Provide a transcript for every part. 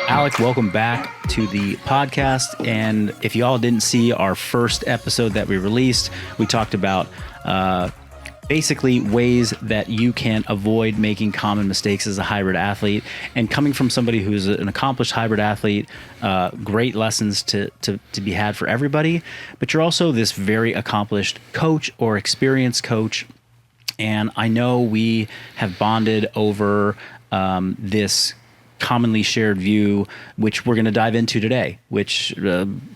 Alec, welcome back to the podcast. And if you all didn't see our first episode that we released, we talked about basically ways that you can avoid making common mistakes as a hybrid athlete. And coming from somebody who's an accomplished hybrid athlete, great lessons to be had for everybody. But you're also this very accomplished coach or experienced coach. And I know we have bonded over this commonly shared view, which we're going to dive into today, which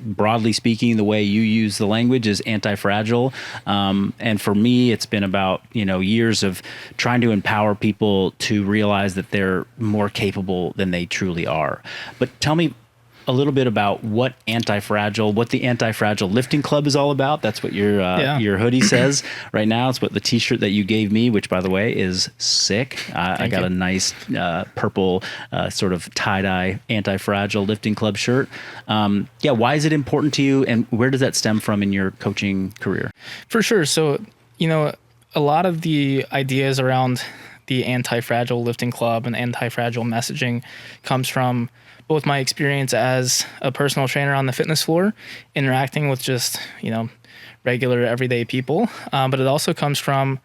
broadly speaking, the way you use the language is anti-fragile. And for me, it's been about, years of trying to empower people to realize that they're more capable than they truly are. But tell me a little bit about what the Antifragile Lifting Club is all about. That's what your hoodie says right now. It's what the t-shirt that you gave me, which by the way is sick. I got a nice purple sort of tie-dye Antifragile Lifting Club shirt. Why is it important to you, and where does that stem from in your coaching career? For sure. So, a lot of the ideas around the Antifragile Lifting Club and Antifragile Messaging comes from both my experience as a personal trainer on the fitness floor, interacting with just, regular everyday people. But it also comes from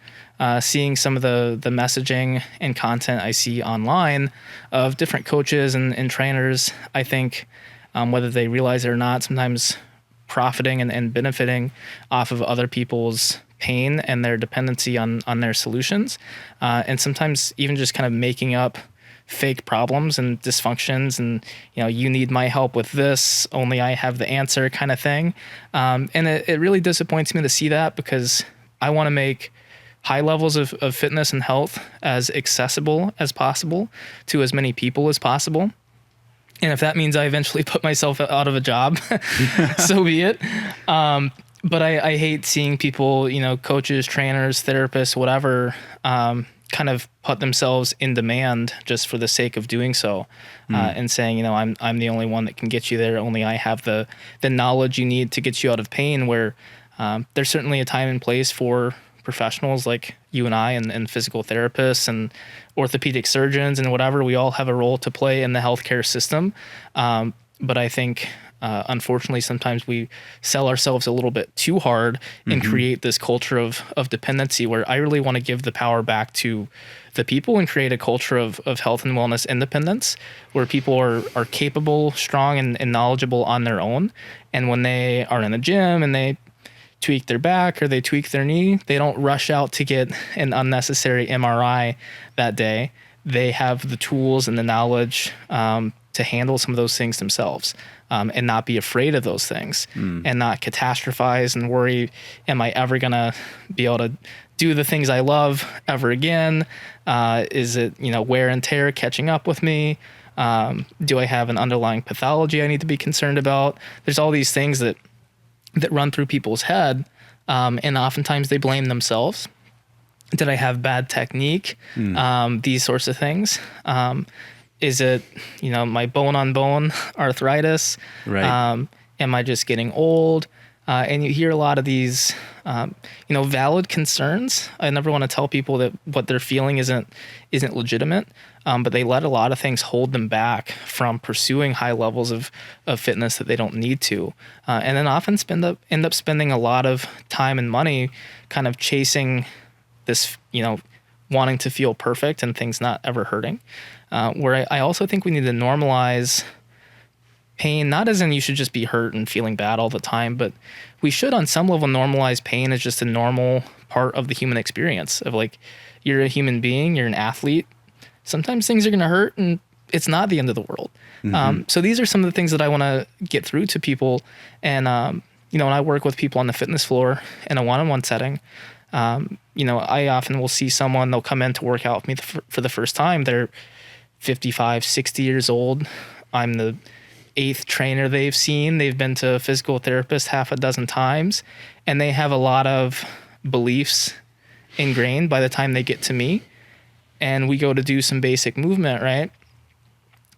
seeing some of the messaging and content I see online of different coaches and trainers. I think whether they realize it or not, sometimes profiting and benefiting off of other people's pain and their dependency on their solutions. And sometimes even just kind of making up fake problems and dysfunctions and, you need my help with this, only I have the answer kind of thing. And it really disappoints me to see that, because I want to make high levels of fitness and health as accessible as possible to as many people as possible. And if that means I eventually put myself out of a job, so be it. But I hate seeing people, coaches, trainers, therapists, whatever, kind of put themselves in demand just for the sake of doing so, and saying, I'm the only one that can get you there. Only I have the knowledge you need to get you out of pain, where there's certainly a time and place for professionals like you and I and physical therapists and orthopedic surgeons and whatever. We all have a role to play in the healthcare system. But I think, unfortunately, sometimes we sell ourselves a little bit too hard and create this culture of dependency, where I really want to give the power back to the people and create a culture of health and wellness independence, where people are capable, strong, and knowledgeable on their own. And when they are in the gym and they tweak their back or they tweak their knee, they don't rush out to get an unnecessary MRI that day. They have the tools and the knowledge to handle some of those things themselves, and not be afraid of those things, and not catastrophize and worry, am I ever going to be able to do the things I love ever again? Is it, wear and tear catching up with me? Do I have an underlying pathology I need to be concerned about? There's all these things that run through people's head, and oftentimes they blame themselves. Did I have bad technique? These sorts of things. Is it, my bone-on-bone arthritis? Right. Am I just getting old? And you hear a lot of these, valid concerns. I never want to tell people that what they're feeling isn't legitimate, but they let a lot of things hold them back from pursuing high levels of fitness that they don't need to. And then often end up spending a lot of time and money kind of chasing this, wanting to feel perfect and things not ever hurting. Where I also think we need to normalize pain, not as in you should just be hurt and feeling bad all the time, but we should on some level normalize pain as just a normal part of the human experience of, like, you're a human being, you're an athlete. Sometimes things are going to hurt and it's not the end of the world. So these are some of the things that I want to get through to people. And, when I work with people on the fitness floor in a one-on-one setting, I often will see someone, they'll come in to work out with me for the first time. They're 55, 60 years old. I'm the 8th trainer they've seen. They've been to a physical therapist half a dozen times, and they have a lot of beliefs ingrained by the time they get to me. And we go to do some basic movement, right?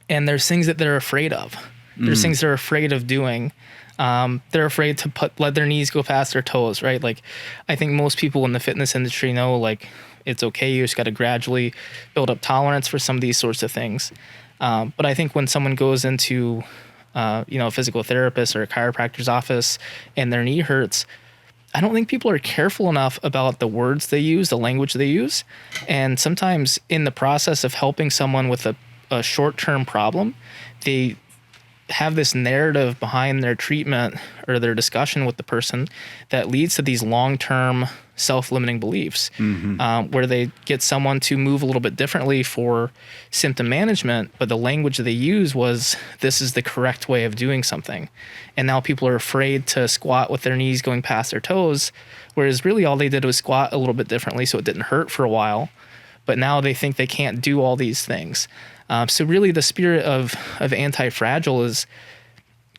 And there's things that they're afraid of. There's things they're afraid of doing. They're afraid to let their knees go past their toes, right? Like, I think most people in the fitness industry know, like, it's okay. You just got to gradually build up tolerance for some of these sorts of things. But I think when someone goes into, a physical therapist or a chiropractor's office and their knee hurts, I don't think people are careful enough about the words they use, the language they use. And sometimes in the process of helping someone with a short-term problem, they have this narrative behind their treatment or their discussion with the person that leads to these long-term self-limiting beliefs, where they get someone to move a little bit differently for symptom management, but the language they use was, this is the correct way of doing something. And now people are afraid to squat with their knees going past their toes, whereas really all they did was squat a little bit differently so it didn't hurt for a while. But now they think they can't do all these things. So really the spirit of Antifragile is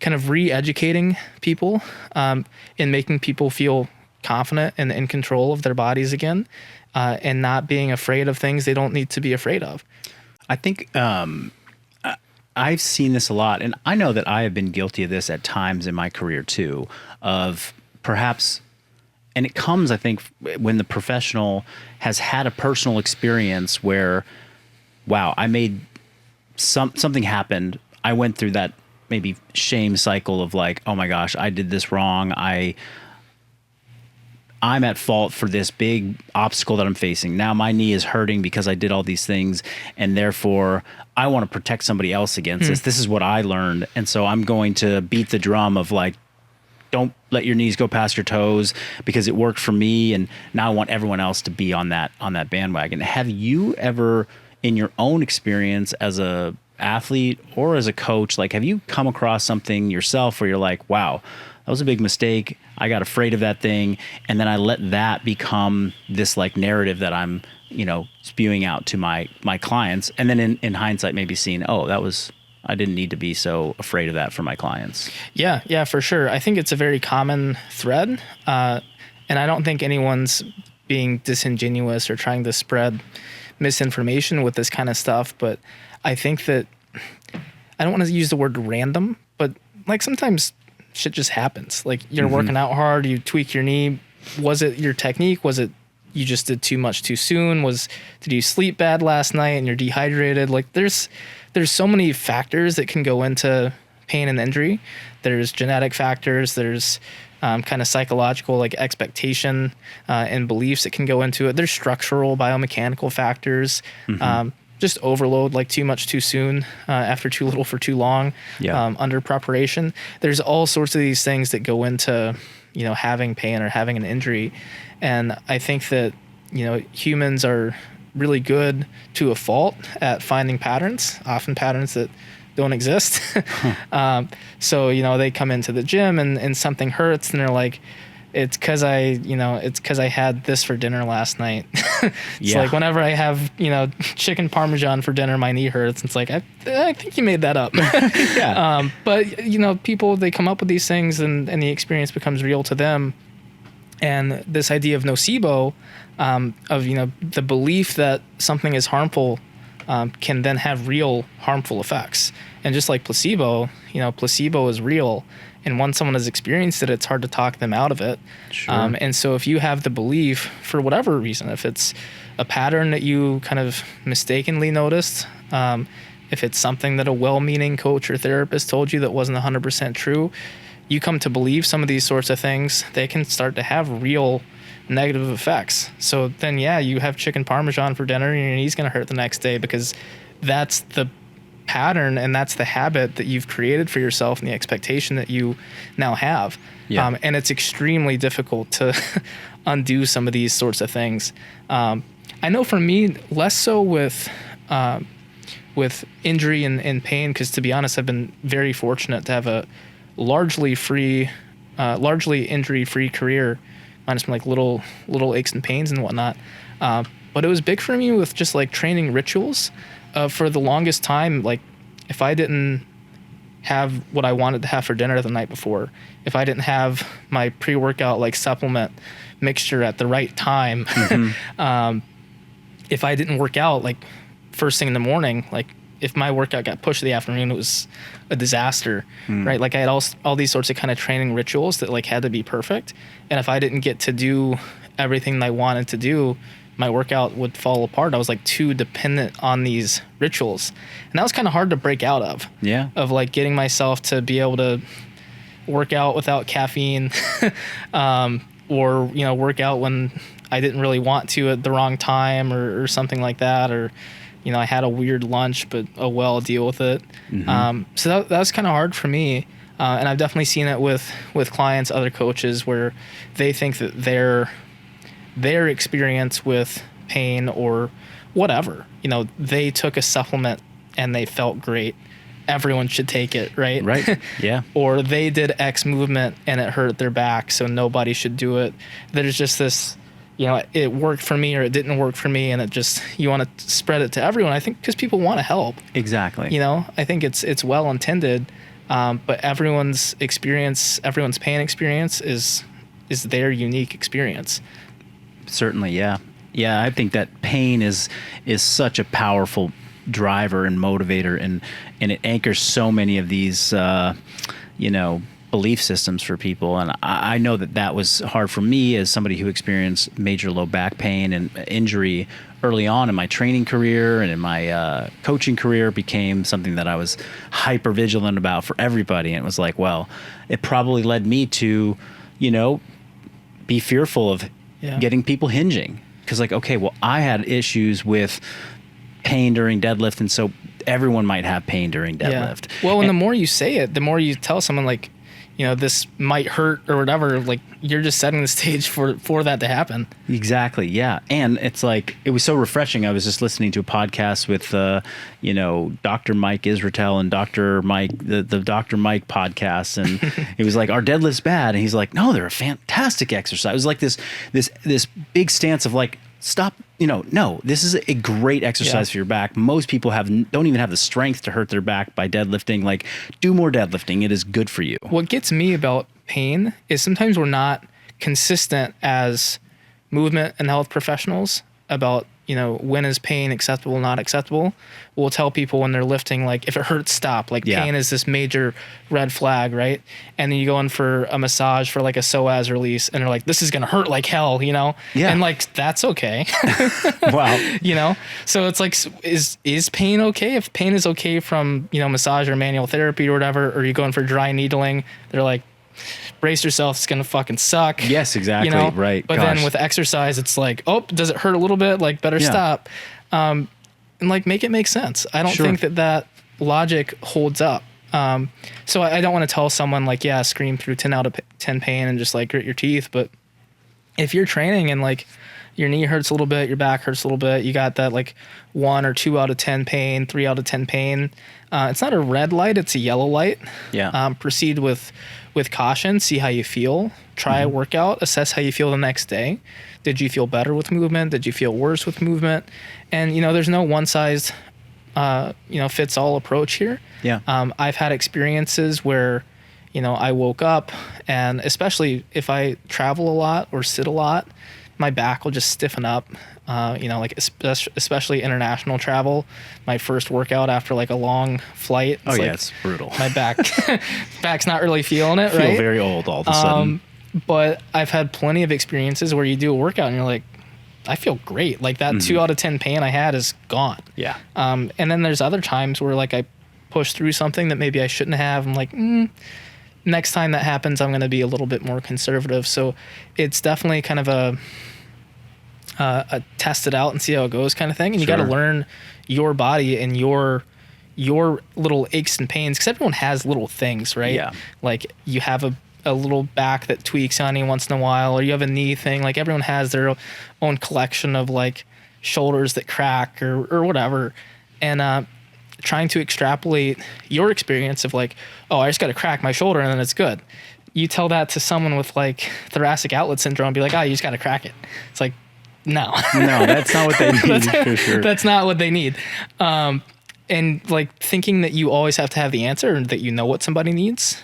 kind of re-educating people, and making people feel confident and in control of their bodies again, and not being afraid of things they don't need to be afraid of. I think I've seen this a lot, and I know that I have been guilty of this at times in my career too, of perhaps, and it comes, I think, when the professional has had a personal experience where, wow, I made something happened. I went through that maybe shame cycle of like, oh my gosh, I did this wrong. I'm at fault for this big obstacle that I'm facing. Now my knee is hurting because I did all these things, and therefore I want to protect somebody else against this. This is what I learned. And so I'm going to beat the drum of like, don't let your knees go past your toes because it worked for me. And now I want everyone else to be on that bandwagon. Have you ever, in your own experience as a athlete or as a coach, like, have you come across something yourself where you're like, wow, that was a big mistake. I got afraid of that thing. And then I let that become this like narrative that I'm, spewing out to my clients. And then in hindsight, maybe seeing, I didn't need to be so afraid of that for my clients. Yeah, for sure. I think it's a very common thread. And I don't think anyone's being disingenuous or trying to spread misinformation with this kind of stuff. But I think that, I don't want to use the word random, but like sometimes shit just happens. Like you're working out hard, you tweak your knee. Was it your technique? Was it you just did too much too soon? Did you sleep bad last night and you're dehydrated? Like there's so many factors that can go into pain and injury. There's genetic factors. There's kind of psychological, like expectation and beliefs that can go into it. There's structural, biomechanical factors. Just overload, like too much too soon, after too little for too long, under preparation. There's all sorts of these things that go into, having pain or having an injury. And I think that, humans are really good to a fault at finding patterns, often patterns that don't exist. So, they come into the gym and something hurts and they're like, it's cause I had this for dinner last night. It's like whenever I have, chicken Parmesan for dinner, my knee hurts. It's like, I think you made that up. But people, they come up with these things and the experience becomes real to them. And this idea of nocebo, of, the belief that something is harmful, can then have real harmful effects. And just like placebo, placebo is real. And once someone has experienced it, it's hard to talk them out of it. Sure. And so if you have the belief, for whatever reason, if it's a pattern that you kind of mistakenly noticed, if it's something that a well-meaning coach or therapist told you that wasn't 100% true, you come to believe some of these sorts of things, they can start to have real negative effects. So then, you have chicken Parmesan for dinner and your knee's going to hurt the next day because that's the pattern and that's the habit that you've created for yourself and the expectation that you now have. And it's extremely difficult to undo some of these sorts of things. I know for me, less so with injury and pain, because to be honest, I've been very fortunate to have a largely injury-free career, minus some like little aches and pains and whatnot. But it was big for me with just like training rituals. For the longest time, like if I didn't have what I wanted to have for dinner the night before, if I didn't have my pre-workout like supplement mixture at the right time, if I didn't work out like first thing in the morning, like if my workout got pushed to the afternoon, it was a disaster, right? Like I had all these sorts of kind of training rituals that like had to be perfect. And if I didn't get to do everything that I wanted to do, my workout would fall apart. I was like too dependent on these rituals. And that was kind of hard to break out of. Yeah. Of like getting myself to be able to work out without caffeine, or, you know, work out when I didn't really want to at the wrong time or something like that. Or, you know, I had a weird lunch, but oh well, I'll deal with it. So that was kind of hard for me. And I've definitely seen it with clients, other coaches, where they think that their experience with pain or whatever, you know, they took a supplement and they felt great. Everyone should take it, right? Right. Yeah. Or they did X movement and it hurt their back, so nobody should do it. There's just this, you know, it worked for me or it didn't work for me, and it just, you want to spread it to everyone. I think because people want to help. Exactly. You know, I think it's well intended, but everyone's experience, everyone's pain experience is their unique experience. Certainly, yeah. Yeah, I think that pain is such a powerful driver and motivator, and it anchors so many of these you know, belief systems for people. And I know that was hard for me as somebody who experienced major low back pain and injury early on in my training career and in my coaching career. It became something that I was hyper vigilant about for everybody. And it was like, well, it probably led me to, you know, be fearful of getting people hinging. Because like, okay, well, I had issues with pain during deadlift, and so everyone might have pain during deadlift. Yeah. Well, and the more you say it, the more you tell someone like, you know, this might hurt or whatever, like you're just setting the stage for that to happen. Exactly. Yeah. And it's like, it was so refreshing. I was just listening to a podcast with, you know, Dr. Mike Israetel and Dr. Mike, the Dr. Mike podcast. And it was like, our deadlift's bad. And he's like, no, they're a fantastic exercise. It was like this big stance of like, stop, you know, no, this is a great exercise for your back. Most people don't even have the strength to hurt their back by deadlifting. Like, do more deadlifting. It is good for you. What gets me about pain is sometimes we're not consistent as movement and health professionals about, you know, when is pain acceptable, not acceptable. We'll tell people when they're lifting, like, if it hurts, stop. Like, pain is this major red flag, right? And then you go in for a massage for like a psoas release, and they're like, this is going to hurt like hell, you know? Yeah. And like, that's okay. Wow. You know? So it's like, is pain okay? If pain is okay from, you know, massage or manual therapy or whatever, or you go in for dry needling, they're like, brace yourself, it's gonna fucking suck. Yes, exactly. You know? Right. But then with exercise, it's like, oh, does it hurt a little bit? Like, better stop. And like, make it make sense. I don't think that logic holds up. So I don't want to tell someone like, yeah, scream through 10 out of 10 pain and just like grit your teeth. But if you're training and like your knee hurts a little bit, your back hurts a little bit, you got that like 1 or 2 out of 10 pain, 3 out of 10 pain. It's not a red light, it's a yellow light. Yeah. Proceed with caution, see how you feel, try a workout, assess how you feel the next day. Did you feel better with movement? Did you feel worse with movement? And, you know, there's no one size, you know, fits all approach here. Yeah. I've had experiences where, you know, I woke up, and especially if I travel a lot or sit a lot, my back will just stiffen up. You know, like especially international travel. My first workout after like a long flight. It's it's brutal. My back's not really feeling it. I feel very old all of a sudden. But I've had plenty of experiences where you do a workout and you're like, I feel great. Like that 2 out of 10 pain I had is gone. Yeah. And then there's other times where like I push through something that maybe I shouldn't have. I'm like, next time that happens, I'm going to be a little bit more conservative. So it's definitely kind of a test it out and see how it goes kind of thing. And you got to learn your body and your little aches and pains, because everyone has little things, right? Yeah. Like you have a little back that tweaks on you once in a while, or you have a knee thing. Like everyone has their own collection of like shoulders that crack or whatever. And trying to extrapolate your experience of like, oh, I just got to crack my shoulder and then it's good. You tell that to someone with like thoracic outlet syndrome and be like, oh, you just got to crack it. It's like, no, that's not what they need. For sure. That's not what they need. And like thinking that you always have to have the answer and that you know what somebody needs.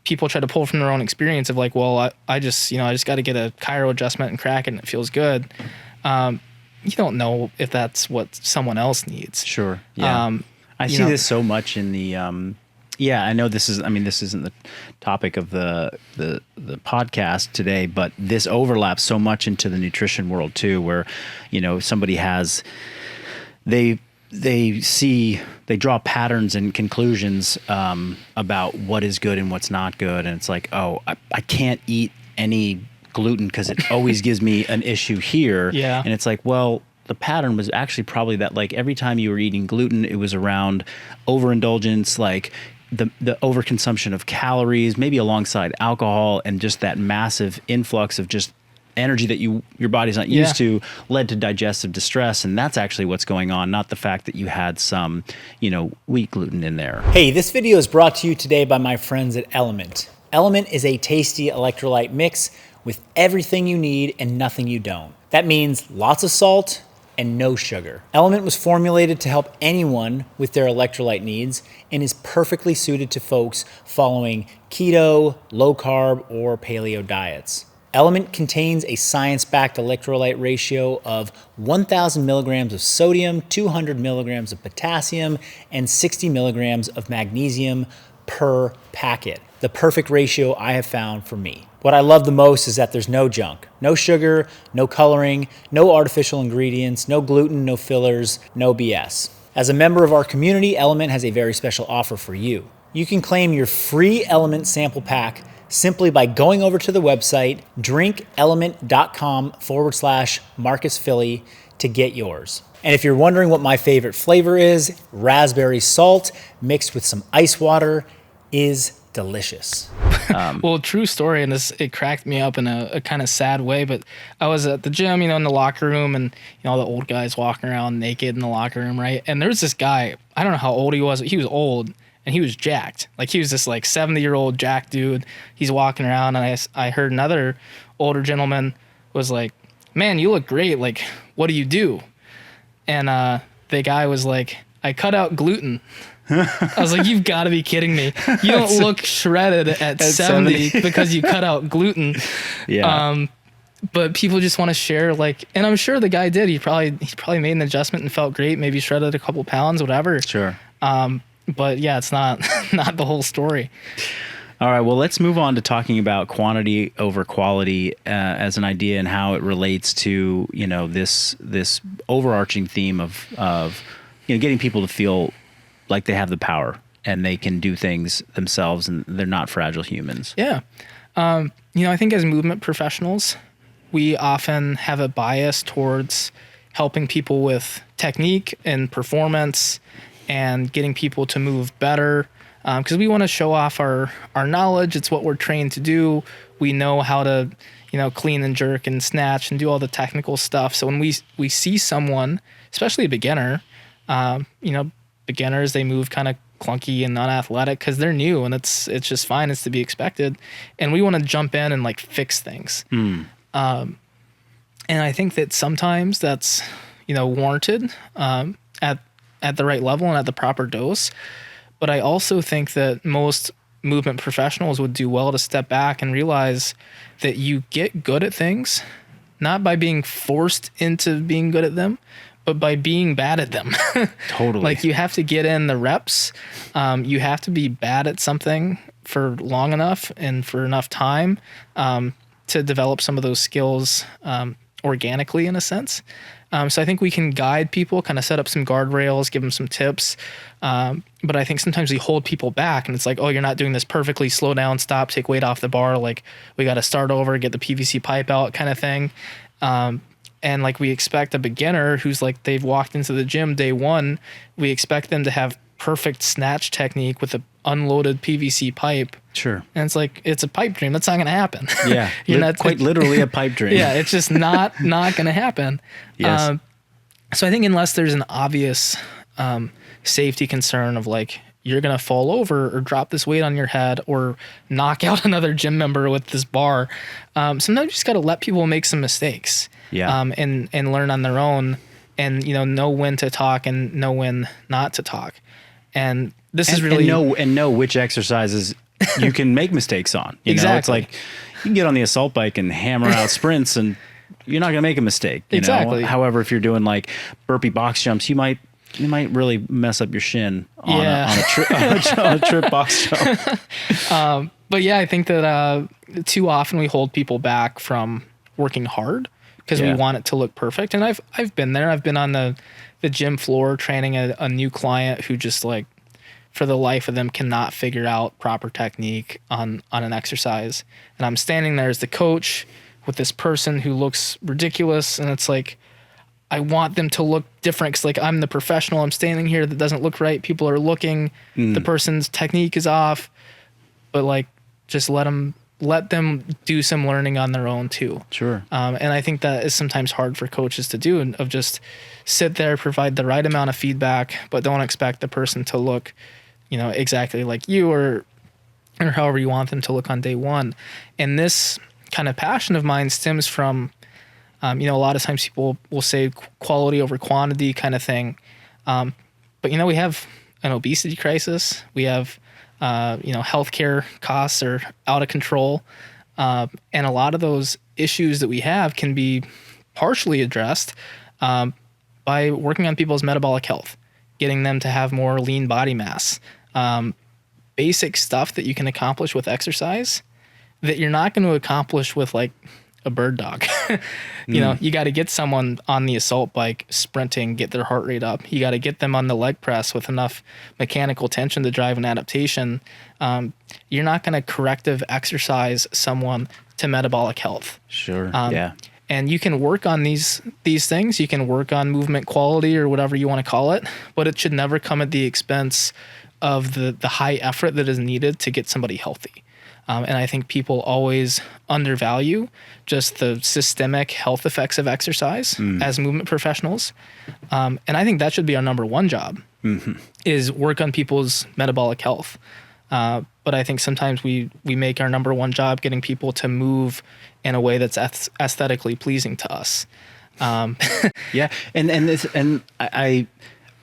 People try to pull from their own experience of like, well, I just got to get a chiro adjustment and crack it and it feels good. you don't know if that's what someone else needs. Sure. Yeah. I see this so much in the, I know this isn't the topic of the podcast today, but this overlaps so much into the nutrition world too, where, somebody has, they draw patterns and conclusions about what is good and what's not good. And it's like, oh, I can't eat any gluten because it always gives me an issue here. Yeah. And it's like, well, the pattern was actually probably that, like, every time you were eating gluten, it was around overindulgence, like the overconsumption of calories, maybe alongside alcohol, and just that massive influx of just energy that your body's not used to led to digestive distress. And that's actually what's going on, not the fact that you had some, wheat gluten in there. Hey, this video is brought to you today by my friends at Element. Element is a tasty electrolyte mix with everything you need and nothing you don't. That means lots of salt and no sugar. Element was formulated to help anyone with their electrolyte needs and is perfectly suited to folks following keto, low carb, or paleo diets. Element contains a science-backed electrolyte ratio of 1,000 milligrams of sodium, 200 milligrams of potassium, and 60 milligrams of magnesium per packet. The perfect ratio I have found for me. What I love the most is that there's no junk, no sugar, no coloring, no artificial ingredients, no gluten, no fillers, no BS. As a member of our community, Element has a very special offer for you. You can claim your free Element sample pack simply by going over to the website drinkelement.com/MarcusPhilly to get yours. And if you're wondering what my favorite flavor is, raspberry salt mixed with some ice water is delicious. Well, true story, and it cracked me up in a kind of sad way, but I was at the gym, in the locker room, and, the old guys walking around naked in the locker room, right? And there was this guy, I don't know how old he was, but he was old, and he was jacked. Like, he was this, 70-year-old jacked dude. He's walking around, and I heard another older gentleman was like, "Man, you look great. Like, what do you do?" And the guy was like, "I cut out gluten." I was like, "You've got to be kidding me. You don't look shredded at 70 because you cut out gluten." Yeah. But people just want to share, and I'm sure the guy did. He probably made an adjustment and felt great, maybe shredded a couple pounds, whatever. Sure. But yeah, it's not the whole story. All right, well, let's move on to talking about quantity over quality as an idea and how it relates to, this overarching theme of getting people to feel like they have the power and they can do things themselves and they're not fragile humans. Yeah. I think as movement professionals, we often have a bias towards helping people with technique and performance and getting people to move better, because we want to show off our knowledge. It's what we're trained to do. We know how to, clean and jerk and snatch and do all the technical stuff. So when we see someone, especially a beginner, beginners, they move kind of clunky and unathletic because they're new, and it's just fine. It's to be expected. And we want to jump in and fix things. And I think that sometimes that's, warranted at the right level and at the proper dose. But I also think that most movement professionals would do well to step back and realize that you get good at things, not by being forced into being good at them, but by being bad at them. Totally. You have to get in the reps. You have to be bad at something for long enough and for enough time to develop some of those skills organically, in a sense. So I think we can guide people, kind of set up some guardrails, give them some tips. But I think sometimes we hold people back, and it's like, "Oh, you're not doing this perfectly. Slow down, stop, take weight off the bar. We got to start over, get the PVC pipe out," kind of thing. And we expect a beginner who's they've walked into the gym day one, we expect them to have perfect snatch technique with a unloaded PVC pipe. Sure. And it's a pipe dream. That's not going to happen. Yeah. Quite literally a pipe dream. Yeah. It's just not going to happen. Yes. So I think unless there's an obvious safety concern of you're going to fall over or drop this weight on your head or knock out another gym member with this bar, sometimes you just got to let people make some mistakes. Yeah. And learn on their own, and know when to talk and know when not to talk. And this is really know which exercises you can make mistakes on. Exactly. It's you can get on the assault bike and hammer out sprints and you're not gonna make a mistake. You Exactly. know? However, if you're doing like burpee box jumps, you might really mess up your shin on a trip box jump. But yeah, I think that too often we hold people back from working hard because we want it to look perfect. And I've been there. I've been on the gym floor training a new client who just like for the life of them cannot figure out proper technique on an exercise. And I'm standing there as the coach with this person who looks ridiculous, and it's like I want them to look different because like I'm the professional. I'm standing here that doesn't look right. People are looking. The person's technique is off, but like just let them do some learning on their own too. Sure. And I think that is sometimes hard for coaches to do, and of just sit there, provide the right amount of feedback, but don't expect the person to look, exactly like you or however you want them to look on day one. And this kind of passion of mine stems from, a lot of times people will say quality over quantity kind of thing. But we have an obesity crisis. We have, healthcare costs are out of control. And a lot of those issues that we have can be partially addressed by working on people's metabolic health, getting them to have more lean body mass, basic stuff that you can accomplish with exercise that you're not going to accomplish with like a bird dog. You got to get someone on the assault bike sprinting, get their heart rate up. You got to get them on the leg press with enough mechanical tension to drive an adaptation. You're not going to corrective exercise someone to metabolic health. Sure. Yeah. And you can work on these things. You can work on movement quality or whatever you want to call it, but it should never come at the expense of the high effort that is needed to get somebody healthy. And I think people always undervalue just the systemic health effects of exercise as movement professionals. And I think that should be our number one job, is work on people's metabolic health. But I think sometimes we make our number one job getting people to move in a way that's aesthetically pleasing to us. Yeah. And I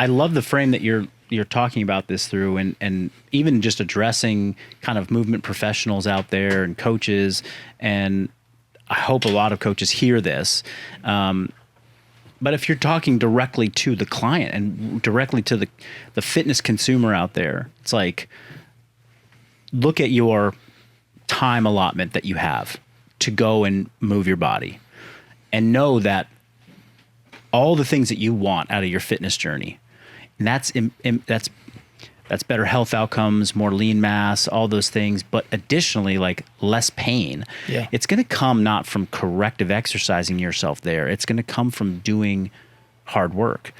love the frame that you're talking about this through, and even just addressing kind of movement professionals out there and coaches. And I hope a lot of coaches hear this. But if you're talking directly to the client and directly to the fitness consumer out there, it's like, look at your time allotment that you have to go and move your body, and know that all the things that you want out of your fitness journey, and that's better health outcomes, more lean mass, all those things, but additionally, like less pain. Yeah. It's going to come not from corrective exercising yourself there. It's going to come from doing hard work.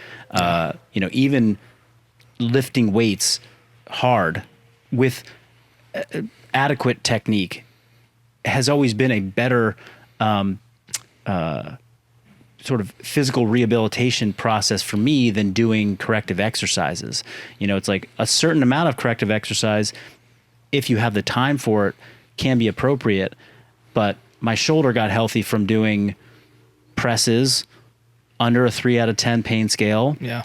Even lifting weights hard with adequate technique has always been a better sort of physical rehabilitation process for me than doing corrective exercises. It's like a certain amount of corrective exercise, if you have the time for it, can be appropriate. But my shoulder got healthy from doing presses under a 3 out of 10 pain scale. Yeah.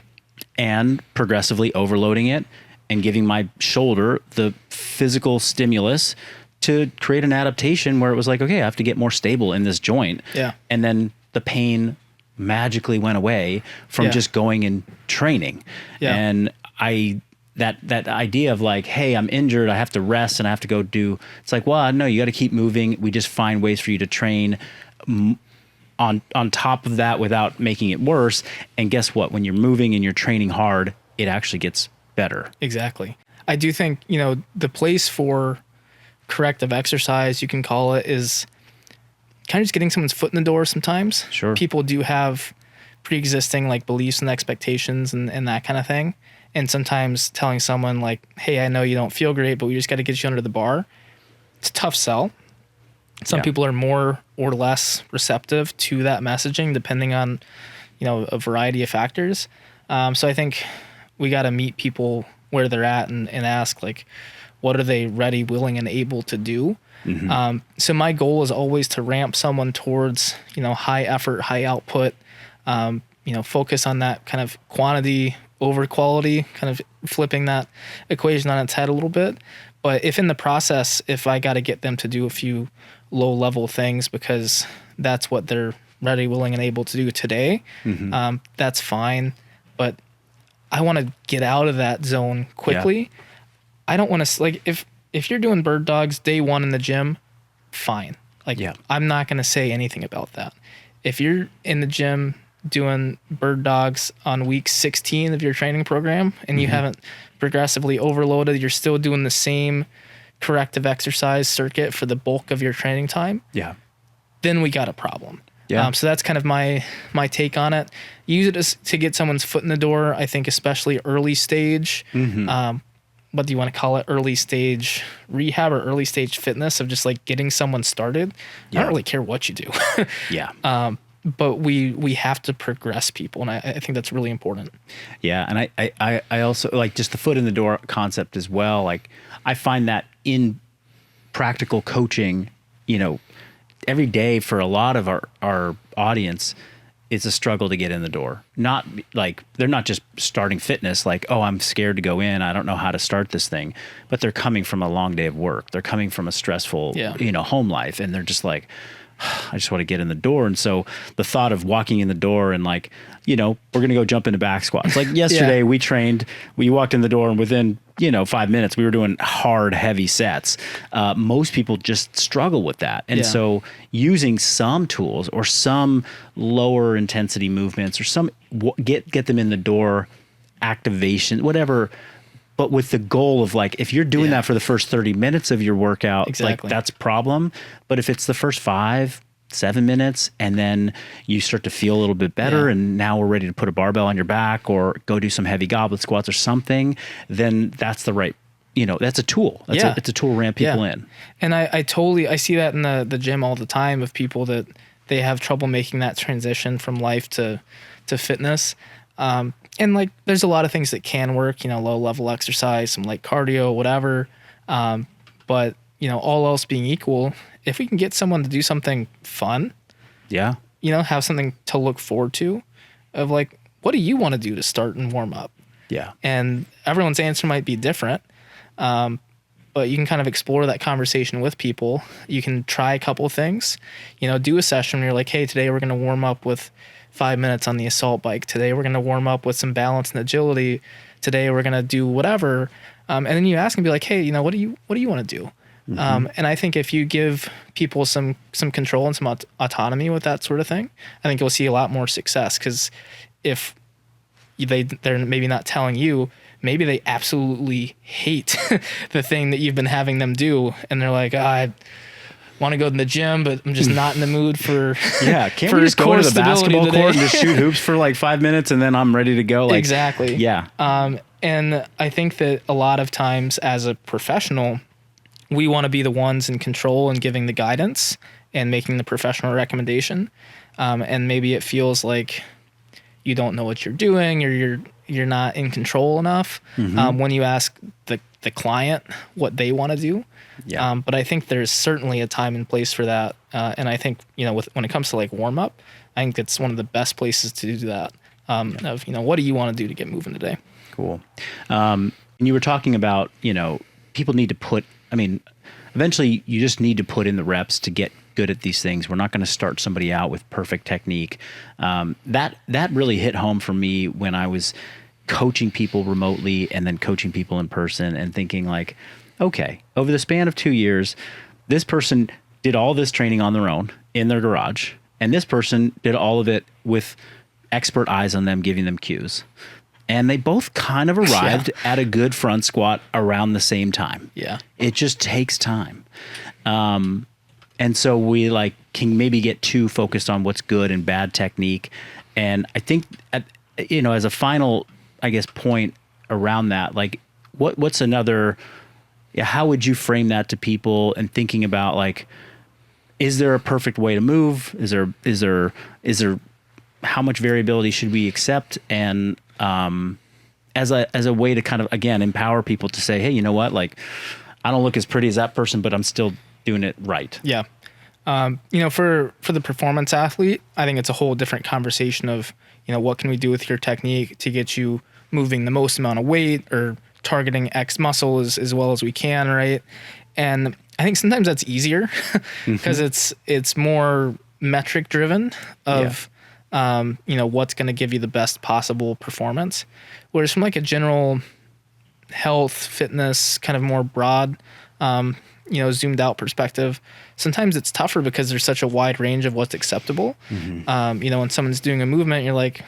And progressively overloading it and giving my shoulder the physical stimulus to create an adaptation where it was like, okay, I have to get more stable in this joint. Yeah. And then the pain magically went away from just going and training. Yeah. And that idea of like, hey, I'm injured, I have to rest and I have to go do, it's like, well, no, you got to keep moving. We just find ways for you to train on top of that without making it worse. And guess what? When you're moving and you're training hard, it actually gets better. Exactly. I do think, the place for corrective exercise, you can call it, is kind of just getting someone's foot in the door sometimes. Sure. People do have pre-existing like beliefs and expectations and that kind of thing. And sometimes telling someone like, hey, I know you don't feel great, but we just got to get you under the bar. It's a tough sell. Some people are more or less receptive to that messaging depending on, a variety of factors. So I think we got to meet people where they're at and ask like, what are they ready, willing, and able to do? So my goal is always to ramp someone towards, high effort, high output, focus on that kind of quantity over quality, kind of flipping that equation on its head a little bit. But if in the process, if I got to get them to do a few low level things because that's what they're ready, willing, and able to do today, that's fine. But I want to get out of that zone quickly. Yeah. I don't want to, like, if you're doing bird dogs day one in the gym, fine. Like, I'm not going to say anything about that. If you're in the gym doing bird dogs on week 16 of your training program and you haven't progressively overloaded, you're still doing the same corrective exercise circuit for the bulk of your training time, then we got a problem. So that's kind of my take on it. Use it to get someone's foot in the door. I think especially early stage, what do you want to call it? Early stage rehab or early stage fitness of just like getting someone started. I don't really care what you do. But we have to progress people. And I think that's really important. Yeah. And I also like just the foot in the door concept as well. Like I find that in practical coaching, you know, every day for a lot of our audience, it's a struggle to get in the door. Not like they're not just starting fitness like, oh, I'm scared to go in, I don't know how to start this thing, but they're coming from a long day of work. They're coming from a stressful, home life, and they're just like, I just want to get in the door. And so the thought of walking in the door and like, we're going to go jump into back squats. Like yesterday we walked in the door and within, 5 minutes we were doing hard, heavy sets. Most people just struggle with that. And so using some tools or some lower intensity movements or some get them in the door, activation, whatever, but with the goal of like, if you're doing that for the first 30 minutes of your workout, like that's a problem. But if it's the first 5-7 minutes and then you start to feel a little bit better and now we're ready to put a barbell on your back or go do some heavy goblet squats or something, then that's the right, that's a tool. It's a tool to ramp people in. And I see that in the gym all the time of people that they have trouble making that transition from life to fitness. And like, there's a lot of things that can work, low level exercise, some light cardio, whatever. But all else being equal, if we can get someone to do something fun, have something to look forward to of like, what do you want to do to start and warm up? And everyone's answer might be different. But you can kind of explore that conversation with people. You can try a couple of things, do a session where you're like, hey, today we're going to warm up with 5 minutes on the assault bike. Today we're going to warm up with some balance and agility. Today we're going to do whatever. And then you ask and be like, hey, what do you want to do? And I think if you give people some control and some autonomy with that sort of thing, I think you'll see a lot more success. Because if they're maybe not telling you, maybe they absolutely hate the thing that you've been having them do, and they're like, I want to go to the gym, but I'm just not in the mood for can't we just go to the basketball court and just shoot hoops for like 5 minutes and then I'm ready to go? Like, exactly. And I think that a lot of times as a professional, we want to be the ones in control and giving the guidance and making the professional recommendation. And maybe it feels like you don't know what you're doing or you're not in control enough when you ask the client what they want to do. But I think there's certainly a time and place for that. And I think, when it comes to like warm up, I think it's one of the best places to do that. Of, what do you want to do to get moving today? Cool. And you were talking about, people need to eventually you just need to put in the reps to get good at these things. We're not going to start somebody out with perfect technique. That really hit home for me when I was coaching people remotely and then coaching people in person and thinking like, okay, over the span of 2 years, this person did all this training on their own in their garage, and this person did all of it with expert eyes on them, giving them cues. And they both kind of arrived at a good front squat around the same time. It just takes time. And so we can maybe get too focused on what's good and bad technique. And I think, as a final, point around that, like what's another, how would you frame that to people and thinking about like, is there a perfect way to move? Is there how much variability should we accept? And, as a way to kind of, again, empower people to say, hey, you know what? Like, I don't look as pretty as that person, but I'm still doing it right. For the performance athlete, I think it's a whole different conversation of, what can we do with your technique to get you moving the most amount of weight or targeting X muscle as well as we can, right? And I think sometimes that's easier because it's more metric driven of, what's going to give you the best possible performance. Whereas from like a general health, fitness, kind of more broad, zoomed out perspective, sometimes it's tougher because there's such a wide range of what's acceptable. When someone's doing a movement, you're like,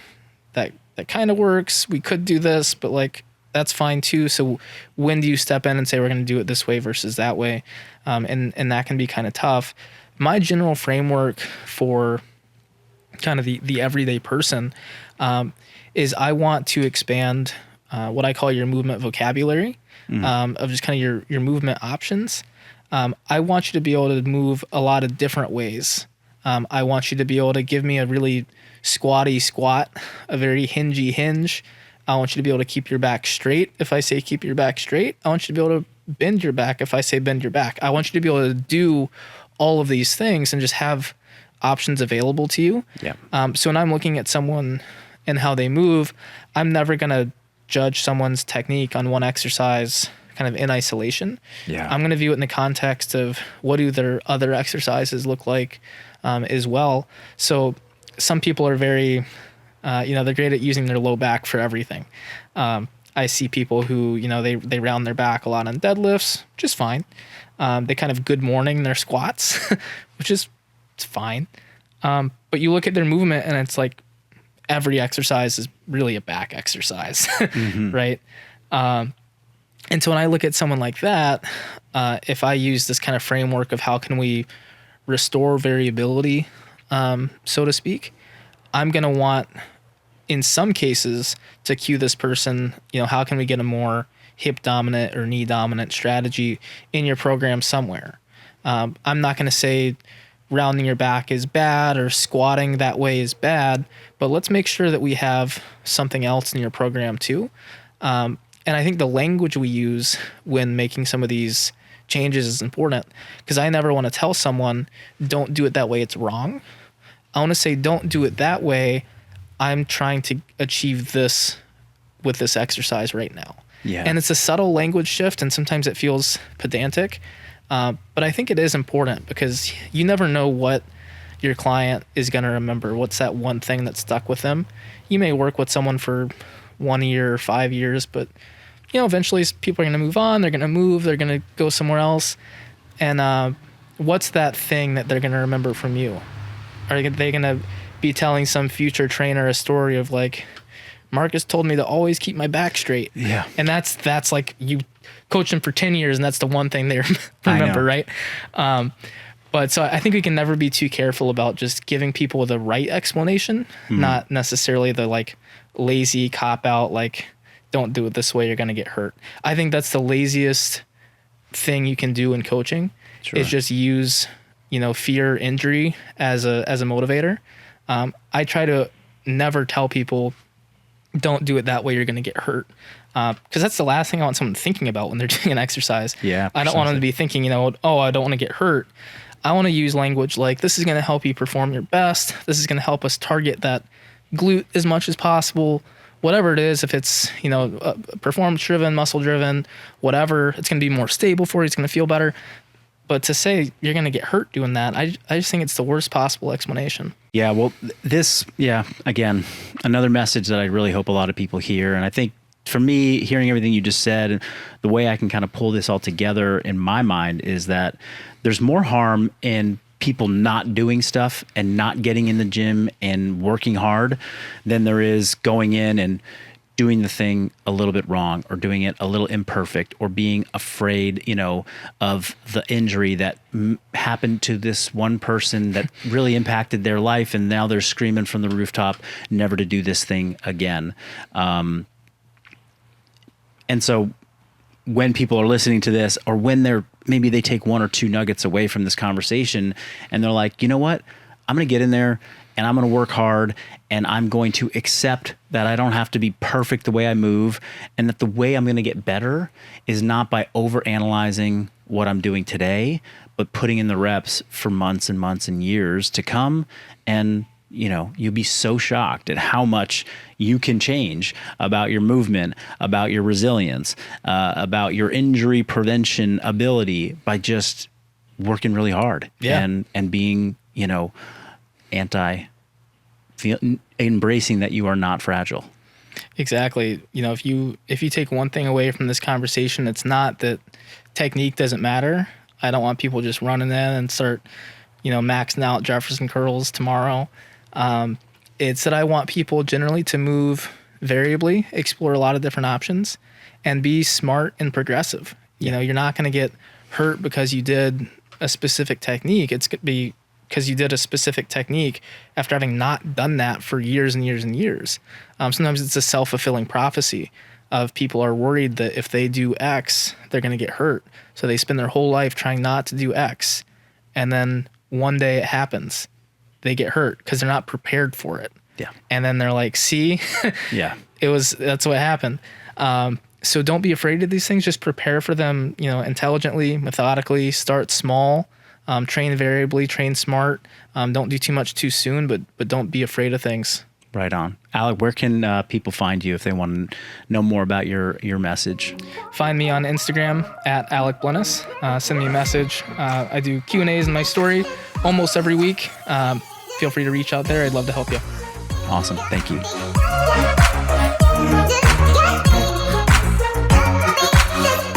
that kind of works. We could do this, but like, that's fine too. So when do you step in and say, we're going to do it this way versus that way? And that can be kind of tough. My general framework for kind of the everyday person is I want to expand what I call your movement vocabulary, of just kind of your movement options. I want you to be able to move a lot of different ways. I want you to be able to give me a really squatty squat, a very hingy hinge. I want you to be able to keep your back straight if I say keep your back straight. I want you to be able to bend your back if I say bend your back. I want you to be able to do all of these things and just have options available to you. So when I'm looking at someone and how they move, I'm never going to judge someone's technique on one exercise kind of in isolation. I'm going to view it in the context of what do their other exercises look like as well. So some people are very, they're great at using their low back for everything. I see people who, they round their back a lot on deadlifts, which is fine. They kind of good morning their squats, which is it's fine. But you look at their movement and it's like every exercise is really a back exercise, right? And so when I look at someone like that, if I use this kind of framework of how can we restore variability, so to speak, I'm going to want, in some cases, to cue this person, how can we get a more hip dominant or knee dominant strategy in your program somewhere? I'm not going to say rounding your back is bad or squatting that way is bad, but let's make sure that we have something else in your program too. And I think the language we use when making some of these changes is important, because I never want to tell someone, don't do it that way, it's wrong. I want to say, don't do it that way. I'm trying to achieve this with this exercise right now. And it's a subtle language shift, and sometimes it feels pedantic. But I think it is important because you never know what your client is going to remember. What's that one thing that stuck with them? You may work with someone for 1 year or 5 years, but eventually people are going to move on. They're going to move. They're going to go somewhere else. And what's that thing that they're going to remember from you? Are they going to be telling some future trainer a story of like, Marcus told me to always keep my back straight. And that's like you coach them for 10 years and that's the one thing they remember, right? But so I think we can never be too careful about just giving people the right explanation, not necessarily the like lazy cop out, like don't do it this way, you're going to get hurt. I think that's the laziest thing you can do in coaching is just use, fear, injury as a motivator. I try to never tell people, don't do it that way, you're going to get hurt. Because that's the last thing I want someone thinking about when they're doing an exercise. I don't want them to be thinking, I don't want to get hurt. I want to use language like, this is going to help you perform your best. This is going to help us target that glute as much as possible. Whatever it is, if it's, performance driven, muscle driven, whatever, it's going to be more stable for you. It's going to feel better. But to say you're going to get hurt doing that, I just think it's the worst possible explanation. Well, again, another message that I really hope a lot of people hear. And I think for me, hearing everything you just said, and the way I can kind of pull this all together in my mind is that there's more harm in people not doing stuff and not getting in the gym and working hard than there is going in and doing the thing a little bit wrong or doing it a little imperfect or being afraid, of the injury that happened to this one person that really impacted their life. And now they're screaming from the rooftop, never to do this thing again. And so when people are listening to this, or when maybe they take one or two nuggets away from this conversation and they're like, you know what, I'm going to get in there and I'm going to work hard and I'm going to accept that I don't have to be perfect the way I move, and that the way I'm going to get better is not by overanalyzing what I'm doing today, but putting in the reps for months and months and years to come. And you'll be so shocked at how much you can change about your movement, about your resilience, about your injury prevention ability by just working really hard and being, embracing that you are not fragile. Exactly. You know, if you take one thing away from this conversation, it's not that technique doesn't matter. I don't want people just running in and start, maxing out Jefferson curls tomorrow. It's that I want people generally to move variably, explore a lot of different options, and be smart and progressive. You know, you're not going to get hurt because you did a specific technique. It's going to be because you did a specific technique after having not done that for years and years and years. Sometimes it's a self-fulfilling prophecy of people are worried that if they do X, they're going to get hurt. So they spend their whole life trying not to do X. And then one day it happens. They get hurt because they're not prepared for it. Yeah. And then they're like, see, yeah, that's what happened. So don't be afraid of these things. Just prepare for them, intelligently, methodically, start small. Train variably, train smart. Don't do too much too soon, but don't be afraid of things. Right on. Alec, where can people find you if they want to know more about your message? Find me on Instagram at Alec Blenis. Send me a message. I do Q&As in my story almost every week. Feel free to reach out there. I'd love to help you. Awesome. Thank you.